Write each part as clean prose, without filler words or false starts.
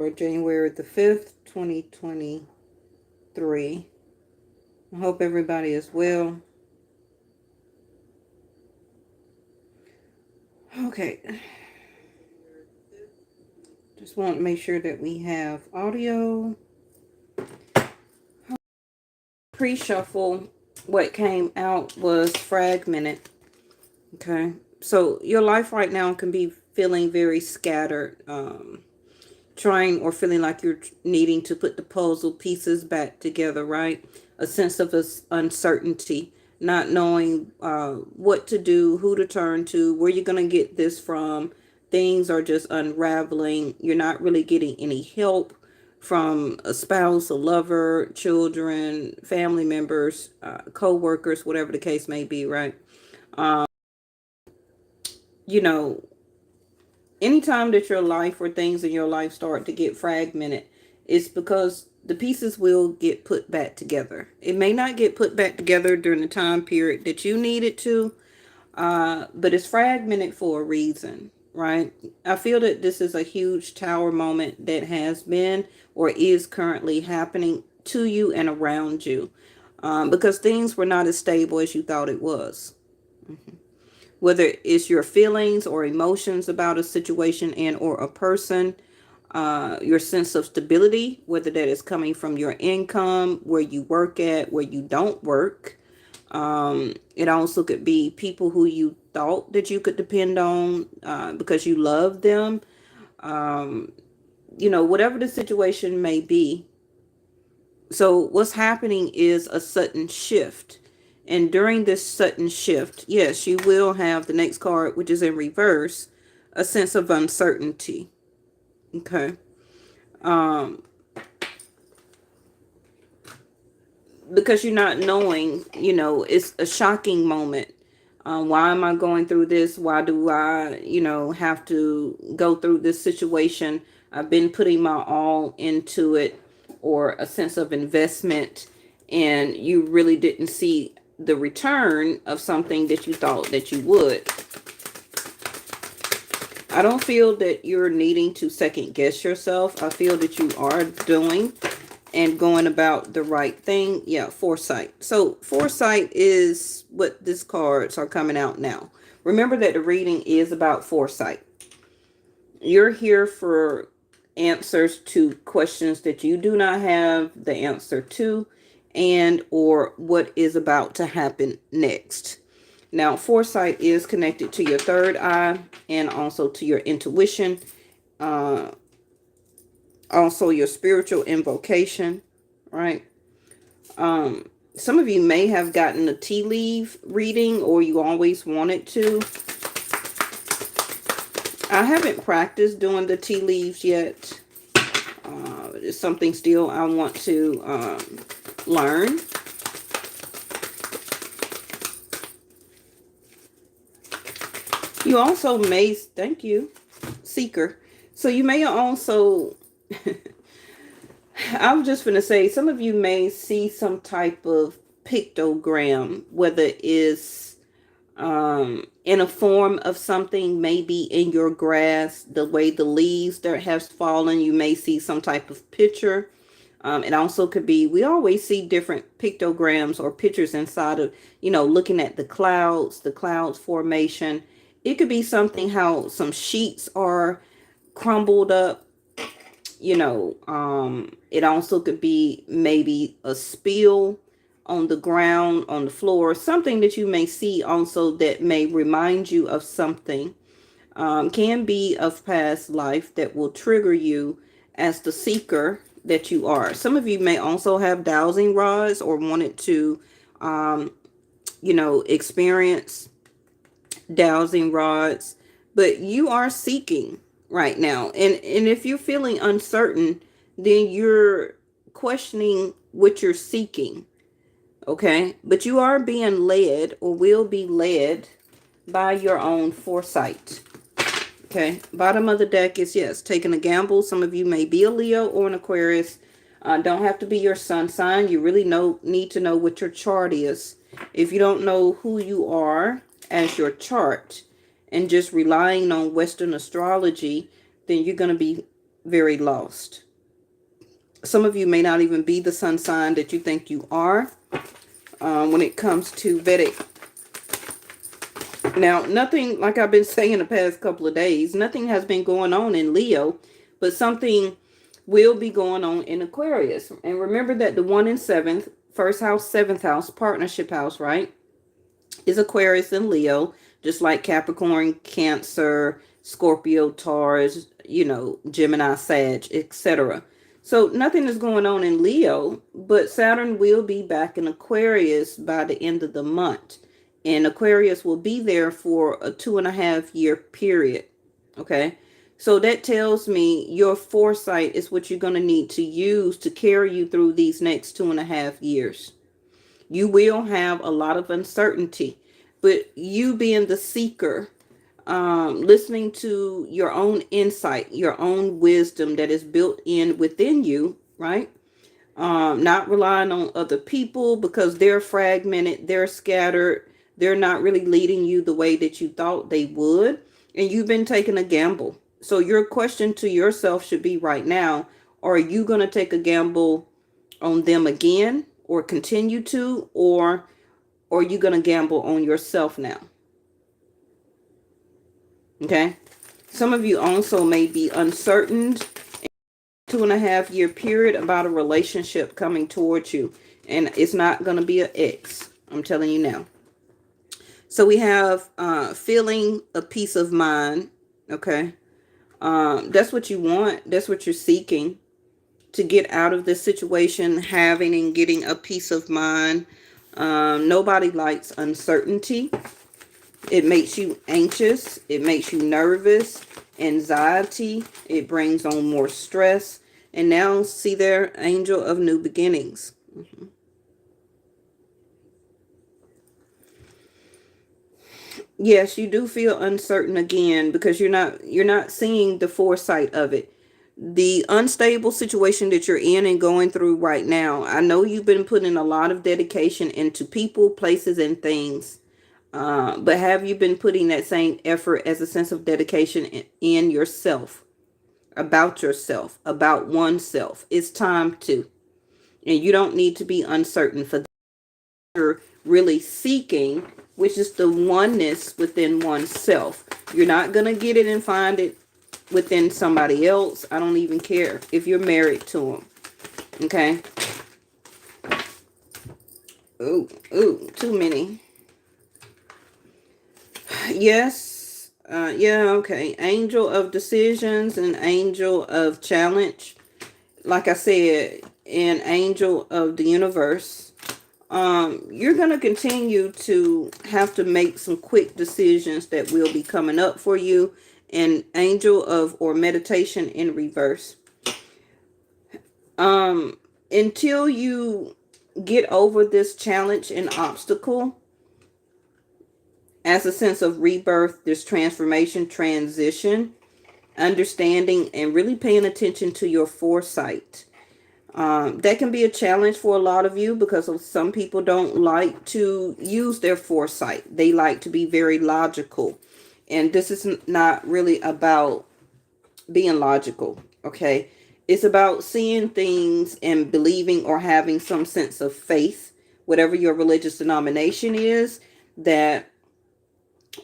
for January the 5th, 2023. I hope everybody is well. Okay. Just want to make sure that we have audio. Pre-shuffle, what came out was fragmented. Okay. So your life right now can be feeling very scattered. Trying or feeling like you're needing to put the puzzle pieces back together, right? A sense of uncertainty, not knowing what to do, who to turn to, where you're going to get this from. Things are just unraveling. You're not really getting any help from a spouse, a lover, children, family members, co-workers, whatever the case may be, right? You know, anytime that your life or things in your life start to get fragmented, it's because the pieces will get put back together. It may not get put back together during the time period that you need it to, but it's fragmented for a reason, right? I feel that this is a huge tower moment that has been or is currently happening to you and around you, because things were not as stable as you thought it was. Whether it's your feelings or emotions about a situation and or a person, your sense of stability, whether that is coming from your income, where you work at, where you don't work. It also could be people who you thought that you could depend on because you love them. Whatever the situation may be. So what's happening is a sudden shift. And during this sudden shift, yes, you will have the next card, which is in reverse, a sense of uncertainty. Okay. Because you're not knowing, it's a shocking moment. Why am I going through this? Why do I, have to go through this situation? I've been putting my all into it, or a sense of investment, and you really didn't see the return of something that you thought that you would. I don't feel that you're needing to second guess yourself. I feel that you are doing and going about the right thing. Yeah, foresight. So foresight is what these cards are coming out now. Remember that the reading is about foresight. You're here for answers to questions that you do not have the answer to, and or what is about to happen next. Now, foresight is connected to your third eye and also to your intuition, also your spiritual invocation, right? Some of you may have gotten a tea leaf reading, or you always wanted to. I haven't practiced doing the tea leaves yet. It's something still I want to learn. You also may, thank you, seeker. So you may also, I'm just going to say, some of you may see some type of pictogram, whether it's in a form of something, maybe in your grass, the way the leaves that have fallen, you may see some type of picture. It also could be, we always see different pictograms or pictures inside of, looking at the clouds formation. It could be something how some sheets are crumbled up. It also could be maybe a spill on the ground, on the floor, something that you may see also that may remind you of something. Can be of past life that will trigger you as the seeker that you are. Some of you may also have dowsing rods or wanted to, experience dowsing rods, but you are seeking right now. And if you're feeling uncertain, then you're questioning what you're seeking. Okay. But you are being led or will be led by your own foresight. Okay. Bottom of the deck is, yes, taking a gamble. Some of you may be a Leo or an Aquarius. Don't have to be your sun sign. You really need to know what your chart is. If you don't know who you are as your chart and just relying on Western astrology, then you're going to be very lost. Some of you may not even be the sun sign that you think you are when it comes to Vedic. Now, nothing, like I've been saying the past couple of days, nothing has been going on in Leo, but something will be going on in Aquarius. And remember that the 1 in 7th, first house, 7th house, partnership house, right, is Aquarius and Leo, just like Capricorn, Cancer, Scorpio, Taurus, you know, Gemini, Sag, etc. So nothing is going on in Leo, but Saturn will be back in Aquarius by the end of the month. And Aquarius will be there for a 2.5-year period. Okay. So that tells me your foresight is what you're going to need to use to carry you through these next 2.5 years. You will have a lot of uncertainty, but you being the seeker, listening to your own insight, your own wisdom that is built in within you, right? Not relying on other people because they're fragmented, they're scattered, they're not really leading you the way that you thought they would, and you've been taking a gamble. So your question to yourself should be right now, are you going to take a gamble on them again or continue to, or are you going to gamble on yourself now? Okay. Some of you also may be uncertain 2.5-year period about a relationship coming towards you, and it's not going to be an ex. I'm telling you now. So we have feeling a peace of mind. Okay. That's what you want. That's what you're seeking, to get out of this situation, having and getting a peace of mind. Nobody likes uncertainty. It makes you anxious. It makes you nervous, anxiety. It brings on more stress. And now see there, angel of new beginnings. Yes, you do feel uncertain again because you're not seeing the foresight of it. The unstable situation that you're in and going through right now, I know you've been putting a lot of dedication into people, places, and things. But have you been putting that same effort as a sense of dedication in yourself, about oneself? It's time to. And you don't need to be uncertain for that. You're really seeking, which is the oneness within oneself. You're not going to get it and find it within somebody else. I don't even care if you're married to them. Okay. Ooh, too many. Yes. Yeah, okay. Angel of decisions and angel of challenge. Like I said, an angel of the universe. You're going to continue to have to make some quick decisions that will be coming up for you. An angel of or meditation in reverse. Until you get over this challenge and obstacle, as a sense of rebirth, this transformation, transition, understanding, and really paying attention to your foresight. That can be a challenge for a lot of you because some people don't like to use their foresight. They like to be very logical. And this is not really about being logical, okay? It's about seeing things and believing or having some sense of faith, whatever your religious denomination is, that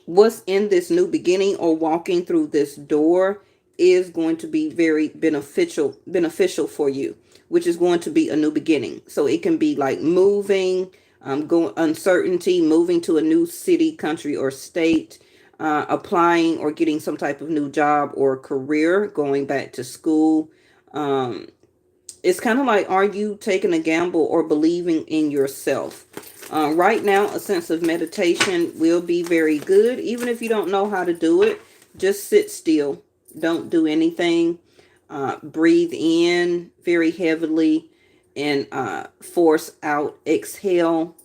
what's in this new beginning or walking through this door is going to be very beneficial for you, which is going to be a new beginning. So it can be like moving, going uncertainty, moving to a new city, country, or state, applying or getting some type of new job or career, going back to school. It's kind of like, are you taking a gamble or believing in yourself? Right now, a sense of meditation will be very good. Even if you don't know how to do it, just sit still. Don't do anything. Breathe in very heavily and force out. Exhale.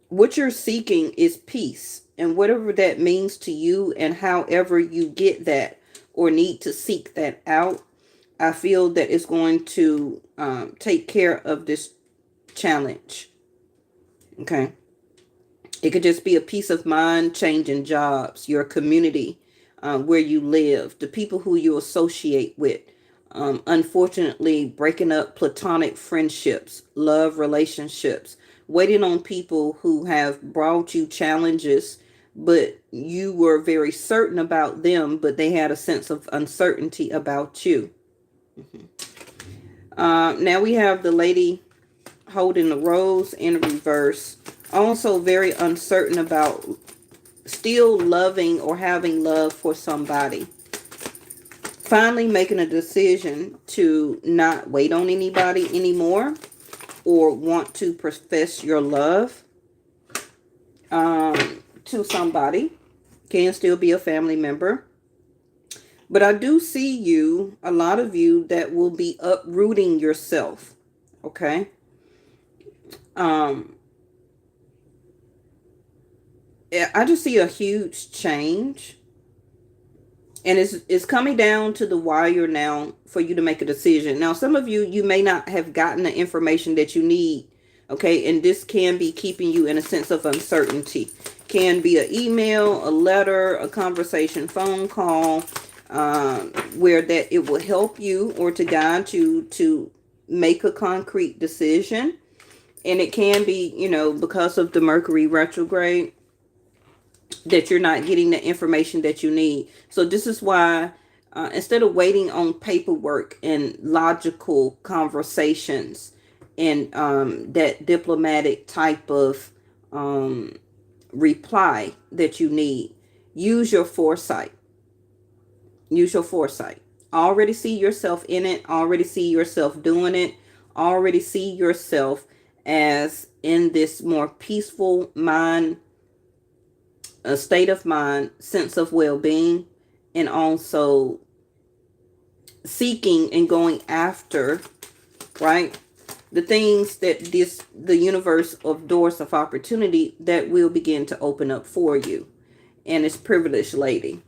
What you're seeking is peace. And whatever that means to you and however you get that or need to seek that out, I feel that it's going to take care of this challenge. Okay. It could just be a peace of mind, changing jobs, your community, where you live, the people who you associate with. Unfortunately, breaking up platonic friendships, love relationships, waiting on people who have brought you challenges, but you were very certain about them, but they had a sense of uncertainty about you. Now we have the lady holding the rose in reverse. Also very uncertain about still loving or having love for somebody. Finally making a decision to not wait on anybody anymore or want to profess your love to somebody. Can still be a family member. But I do see you, a lot of you, that will be uprooting yourself. Okay. I just see a huge change. And it's coming down to the wire now for you to make a decision. Now, some of you, you may not have gotten the information that you need. Okay. And this can be keeping you in a sense of uncertainty. Can be an email, a letter, a conversation, phone call, where that it will help you or to guide you to make a concrete decision. And it can be, because of the Mercury retrograde, that you're not getting the information that you need. So this is why instead of waiting on paperwork and logical conversations and that diplomatic type of reply that you need, use your foresight. Use your foresight. Already see yourself in it. Already see yourself doing it. Already see yourself as in this more peaceful mind, a state of mind, sense of well-being, and also seeking and going after, right, the things that the universe of doors of opportunity that will begin to open up for you. And it's privileged lady.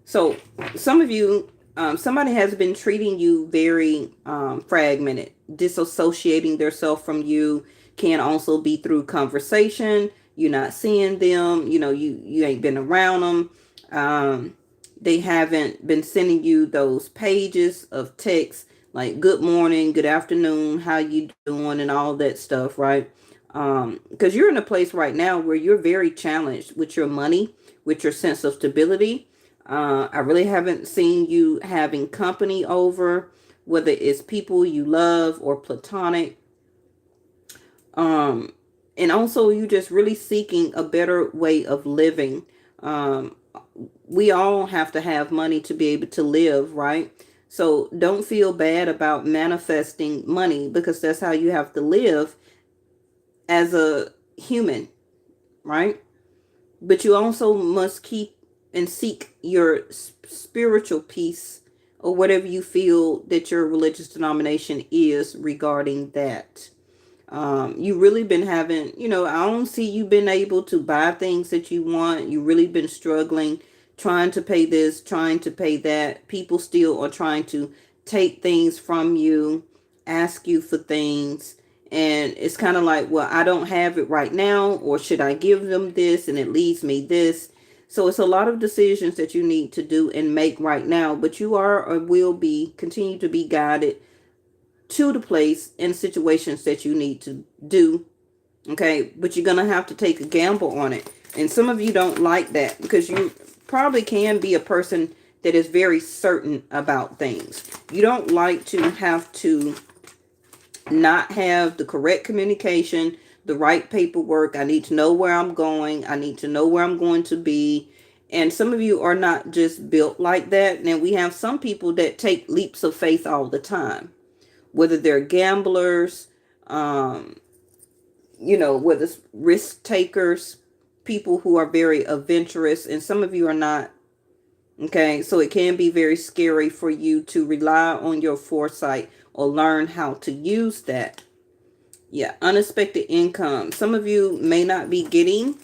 So some of you, somebody has been treating you very fragmented, disassociating themselves from you. Can also be through conversation. You're not seeing them. You ain't been around them. They haven't been sending you those pages of text like good morning, good afternoon, how you doing, and all that stuff, right? Because you're in a place right now where you're very challenged with your money, with your sense of stability. I really haven't seen you having company over, whether it's people you love or platonic. And also you just really seeking a better way of living. We all have to have money to be able to live, right? So don't feel bad about manifesting money, because that's how you have to live as a human, right? But you also must keep and seek your spiritual peace, or whatever you feel that your religious denomination is regarding that. You really been having, I don't see you been able to buy things that you want. You really been struggling, trying to pay this, trying to pay that. People still are trying to take things from you, ask you for things. And it's kind of like, well, I don't have it right now, or should I give them this? And it leaves me this. So it's a lot of decisions that you need to do and make right now, but you are or will be continue to be guided to the place and situations that you need to do. Okay. But you're going to have to take a gamble on it. And some of you don't like that, because you probably can be a person that is very certain about things. You don't like to have to not have the correct communication, the right paperwork. I need to know where I'm going. I need to know where I'm going to be. And some of you are not just built like that. Now we have some people that take leaps of faith all the time, whether they're gamblers, whether it's risk takers, people who are very adventurous, and some of you are not. Okay, so it can be very scary for you to rely on your foresight or learn how to use that. Yeah, unexpected income. Some of you may not be getting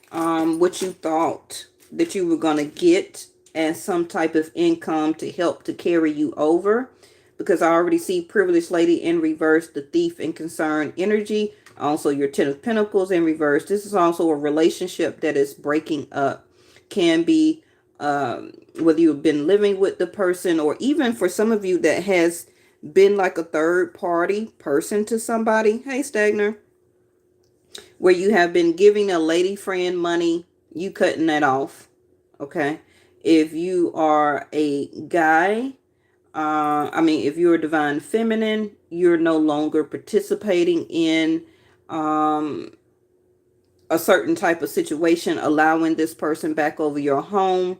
what you thought that you were going to get as some type of income to help to carry you over. Because I already see privileged lady in reverse, the thief and concern energy, Also, your Ten of Pentacles in reverse. This is also a relationship that is breaking up. Can be whether you've been living with the person, or even for some of you that has been like a third party person to somebody. Hey, Stagner. Where you have been giving a lady friend money, you cutting that off. Okay. If you are a guy, if you're a divine feminine, you're no longer participating in a certain type of situation, allowing this person back over your home.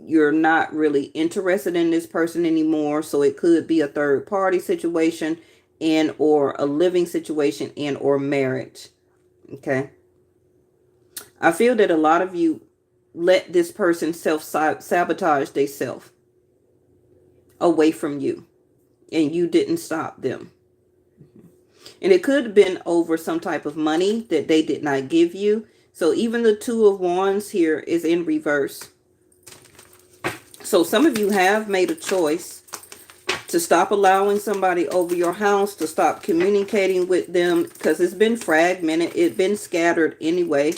You're not really interested in this person anymore. So it could be a third party situation, and or a living situation, and or marriage. Okay. I feel that a lot of you let this person self-sabotage themselves away from you, and you didn't stop them. And it could have been over some type of money that they did not give you. So even the Two of Wands here is in reverse. So some of you have made a choice to stop allowing somebody over your house, to stop communicating with them, because it's been fragmented. It's been scattered anyway.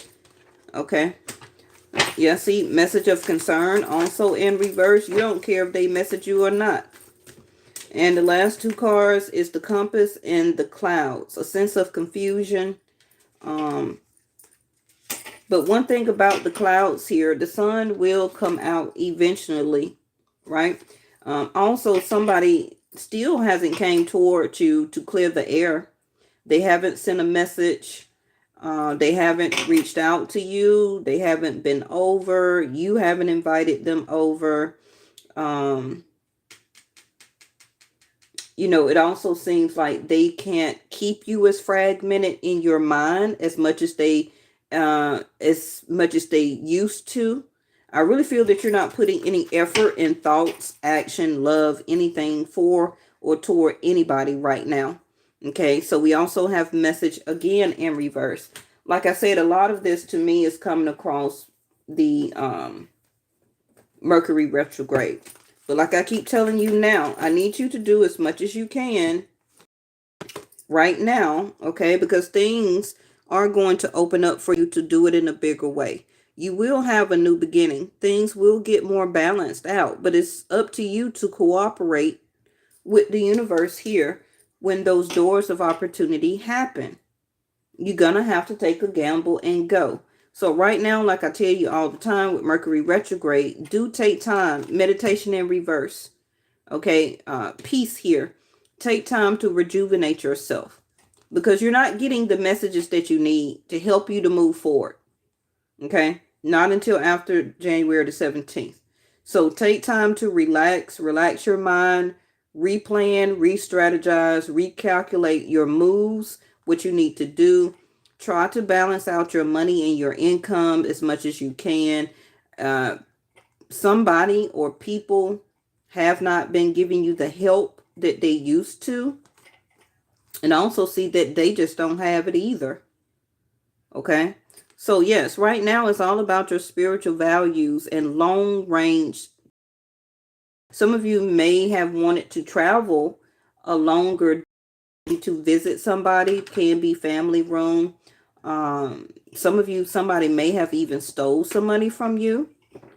Okay. Yeah, see, message of concern also in reverse. You don't care if they message you or not. And the last two cards is the compass and the clouds. A sense of confusion. But one thing about the clouds here, the sun will come out eventually, right? Also, somebody still hasn't came toward you to clear the air. They haven't sent a message. They haven't reached out to you. They haven't been over. You haven't invited them over. It also seems like they can't keep you as fragmented in your mind as much as they used to. I really feel that you're not putting any effort in thoughts, action, love, anything for or toward anybody right now. Okay, so we also have message again in reverse. Like I said, a lot of this to me is coming across the Mercury retrograde. But like I keep telling you now, I need you to do as much as you can right now, okay? Because things are going to open up for you to do it in a bigger way. You will have a new beginning. Things will get more balanced out, but it's up to you to cooperate with the universe here when those doors of opportunity happen. You're going to have to take a gamble and go. So right now, like I tell you all the time with Mercury retrograde, do take time. Meditation in reverse. Okay, peace here. Take time to rejuvenate yourself, because you're not getting the messages that you need to help you to move forward. Okay, not until after January the 17th. So take time to relax your mind, replan, re-strategize, recalculate your moves, what you need to do. Try to balance out your money and your income as much as you can. Somebody or people have not been giving you the help that they used to. And also see that they just don't have it either. Okay. So yes, right now it's all about your spiritual values and long range. Some of you may have wanted to travel a longer to visit somebody. Can be family room. Some of you, somebody may have even stole some money from you,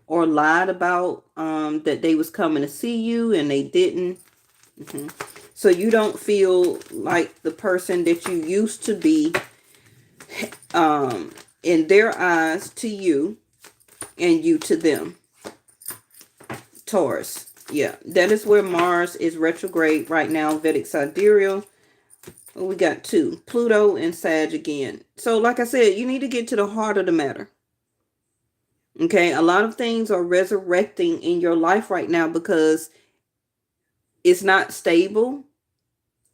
or lied about that they was coming to see you and they didn't. So you don't feel like the person that you used to be in their eyes to you, and you to them. Taurus. Yeah, that is where Mars is retrograde right now. Vedic sidereal. We got two. Pluto and Sag again. So like I said, you need to get to the heart of the matter. Okay, a lot of things are resurrecting in your life right now because it's not stable.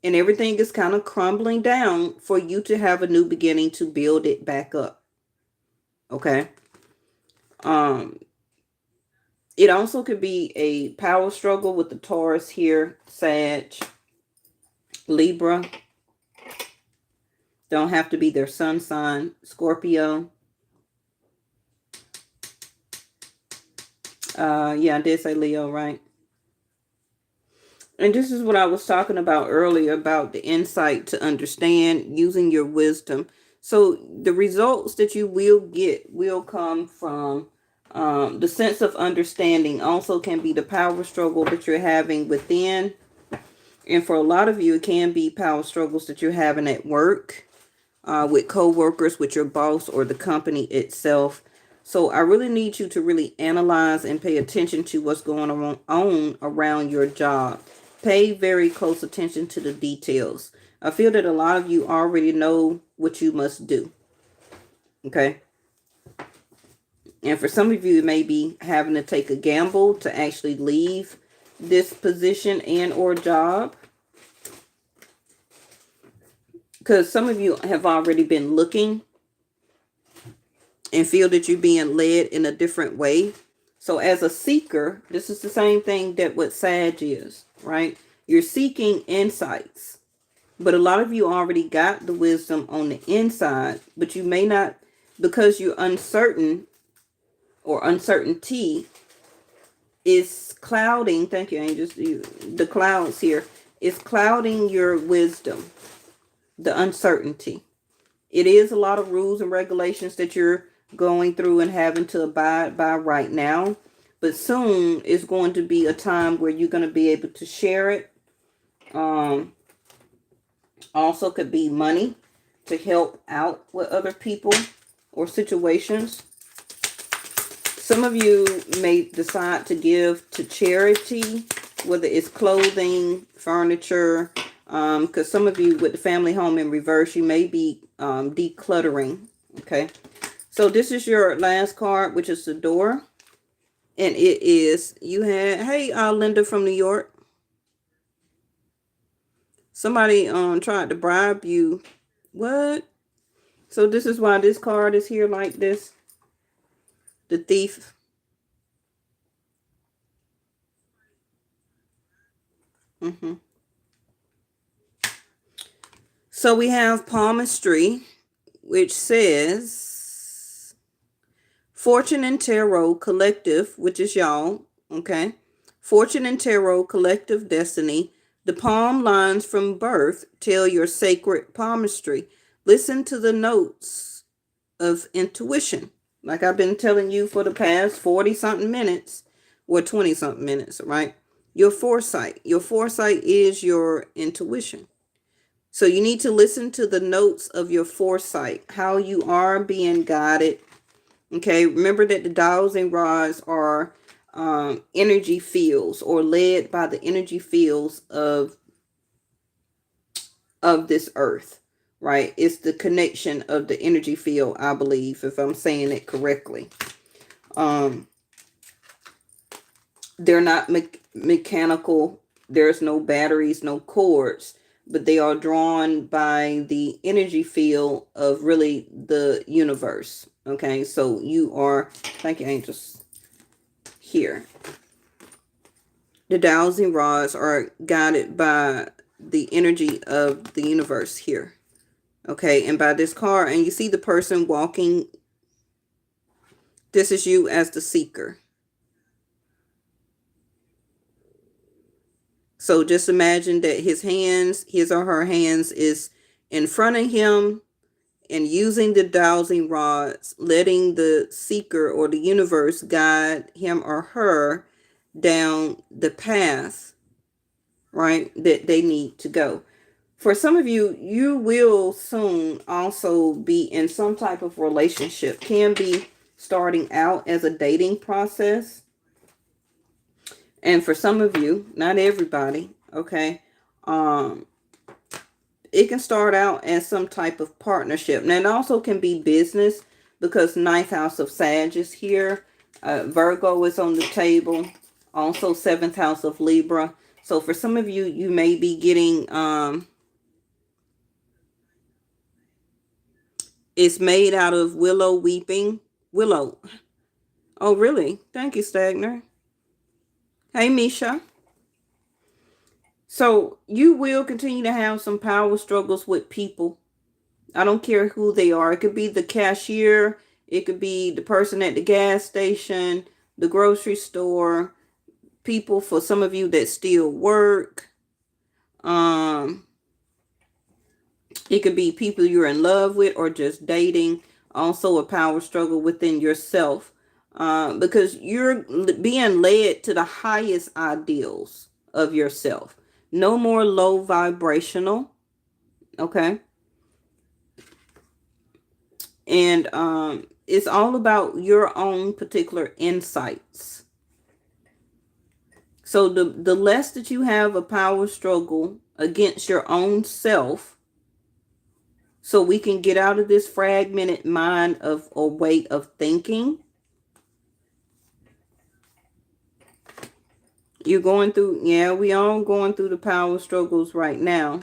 And everything is kind of crumbling down for you to have a new beginning to build it back up. Okay. It also could be a power struggle with the Taurus here, Sag, Libra. Don't have to be their sun sign, Scorpio. Yeah, I did say Leo, right? And this is what I was talking about earlier about the insight to understand using your wisdom. So the results that you will get will come from the sense of understanding. Also, can be the power struggle that you're having within. And for a lot of you, it can be power struggles that you're having at work, with co-workers, with your boss, or the company itself. So I really need you to really analyze and pay attention to what's going on around your job. Pay very close attention to the details. I feel that a lot of you already know what you must do. Okay. And for some of you, it may be having to take a gamble to actually leave this position and or job. Because some of you have already been looking and feel that you're being led in a different way. So as a seeker, this is the same thing that what Sag is, right? You're seeking insights. But a lot of you already got the wisdom on the inside, but you may not, because you're uncertain, or uncertainty is clouding. Thank you, angels. The clouds here is clouding your wisdom. The uncertainty. It is a lot of rules and regulations that you're going through and having to abide by right now. But soon is going to be a time where you're going to be able to share it. Also could be money to help out with other people or situations. Some of you may decide to give to charity, whether it's clothing, furniture, because some of you with the family home in reverse, you may be decluttering. Okay. So this is your last card, which is the door. And it is, you had, hey, Linda from New York. Somebody tried to bribe you. What? So this is why this card is here like this. The thief. So we have palmistry, which says Fortune and Tarot Collective, which is y'all, okay? Fortune and Tarot Collective Destiny. The palm lines from birth tell your sacred palmistry. Listen to the notes of intuition. Like I've been telling you for the past 40-something minutes, or 20-something minutes, right? Your foresight. Your foresight is your intuition. So you need to listen to the notes of your foresight, how you are being guided. Okay, remember that the dials and rods are energy fields, or led by the energy fields of this earth, right? It's the connection of the energy field, I believe, if I'm saying it correctly. They're not mechanical. There's no batteries, no cords, but they are drawn by the energy field of really the universe. Okay, so you are, thank you, angels, here. The dowsing rods are guided by the energy of the universe here. Okay, and by this card, and you see the person walking, this is you as the seeker. So just imagine that his or her hands is in front of him, and using the dowsing rods, letting the seeker or the universe guide him or her down the path, right, that they need to go. For some of you, you will soon also be in some type of relationship. Can be starting out as a dating process. And for some of you, not everybody, okay, it can start out as some type of partnership. Now, it also can be business, because ninth house of Sag is here. Virgo is on the table. Also, seventh house of Libra. So for some of you, you may be getting, it's made out of willow weeping. Willow. Oh, really? Thank you, Stagner. Hey, Misha. So you will continue to have some power struggles with people. I don't care who they are. It could be the cashier. It could be the person at the gas station, the grocery store, people, for some of you that still work. Um, it could be people you're in love with or just dating. Also a power struggle within yourself. Because you're being led to the highest ideals of yourself. No more low vibrational. Okay. And it's all about your own particular insights. So the less that you have a power struggle against your own self, so we can get out of this fragmented mind of or way of thinking. You're going through, yeah, we all going through the power struggles right now.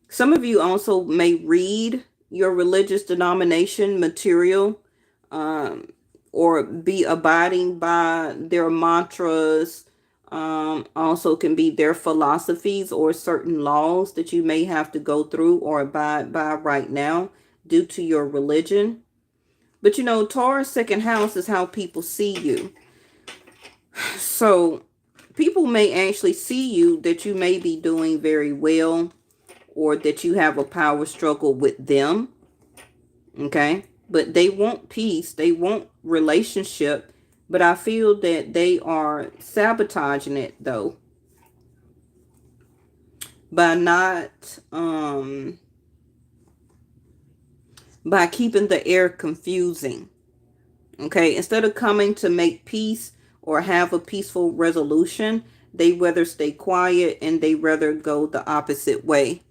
Some of you also may read your religious denomination material, or be abiding by their mantras. Also can be their philosophies or certain laws that you may have to go through or abide by right now due to your religion. But you know, Taurus second house is how people see you. So people may actually see you that you may be doing very well, or that you have a power struggle with them. Okay. But they want peace. They want relationship. But I feel that they are sabotaging it though. By not, by keeping the air confusing. Okay. Instead of coming to make peace or have a peaceful resolution, they rather stay quiet and they rather go the opposite way.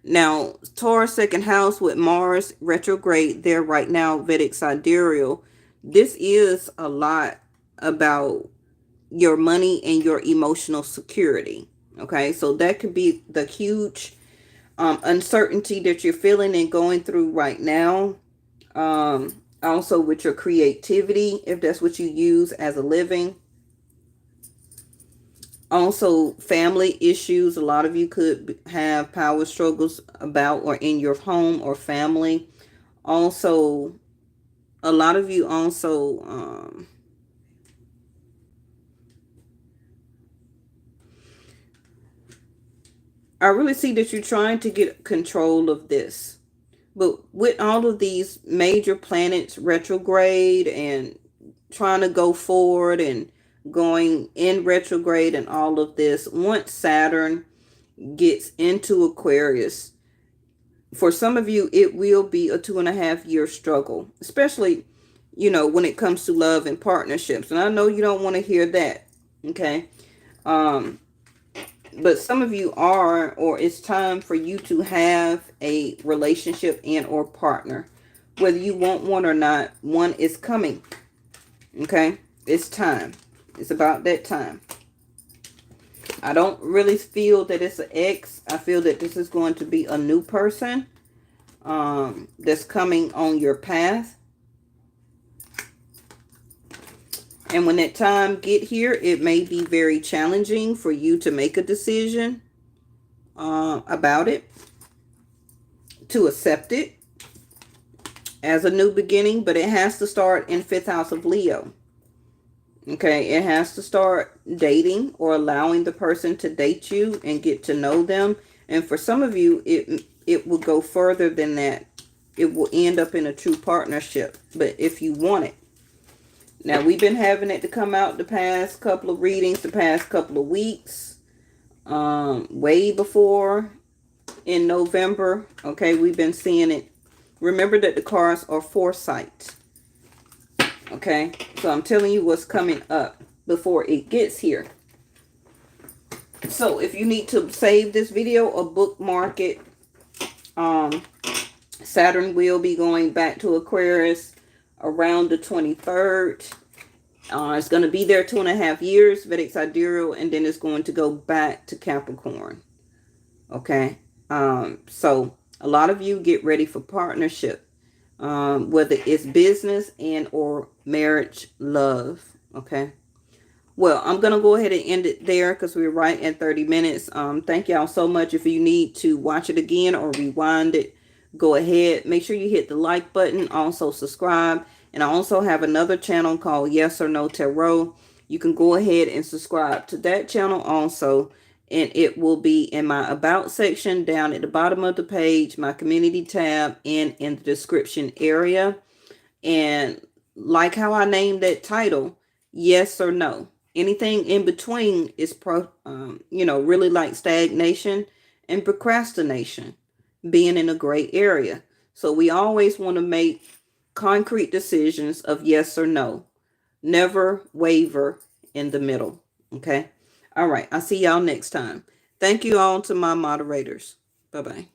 Now, Taurus second house with Mars retrograde there right now, Vedic sidereal. This is a lot about your money and your emotional security. Okay, so that could be the huge uncertainty that you're feeling and going through right now. Also with your creativity, if that's what you use as a living. Also, family issues. A lot of you could have power struggles about or in your home or family. Also, a lot of you also I really see that you're trying to get control of this. But with all of these major planets retrograde and trying to go forward and going in retrograde and all of this, once Saturn gets into Aquarius, for some of you, it will be a 2.5 year struggle, especially, you know, when it comes to love and partnerships. And I know you don't want to hear that. Okay. But some of you are, or it's time for you to have a relationship and or partner. Whether you want one or not, one is coming. Okay. It's time. It's about that time. I don't really feel that it's an ex. I feel that this is going to be a new person that's coming on your path. And when that time get here, it may be very challenging for you to make a decision about it, to accept it as a new beginning, but it has to start in 5th house of Leo. Okay, it has to start dating or allowing the person to date you and get to know them. And for some of you, it will go further than that. It will end up in a true partnership, but if you want it. Now, we've been having it to come out the past couple of readings, the past couple of weeks, way before in November. Okay, we've been seeing it. Remember that the cards are foresight. Okay, so I'm telling you what's coming up before it gets here. So if you need to save this video or bookmark it, Saturn will be going back to Aquarius around the 23rd. It's going to be there 2.5 years, Vedic sidereal, and then it's going to go back to Capricorn. Okay, so a lot of you get ready for partnership. Whether it's business and or marriage, love. Okay. Well, I'm going to go ahead and end it there because we're right at 30 minutes. Thank y'all so much. If you need to watch it again or rewind it, go ahead. Make sure you hit the like button. Also subscribe. And I also have another channel called Yes or No Tarot. You can go ahead and subscribe to that channel also. and it will be in my about section down at the bottom of the page, my community tab, and in the description area. And like how I named that title, yes or no. Anything in between is really like stagnation and procrastination, being in a gray area. So we always want to make concrete decisions of yes or no. Never waver in the middle. Okay. All right. I'll see y'all next time. Thank you all to my moderators. Bye bye.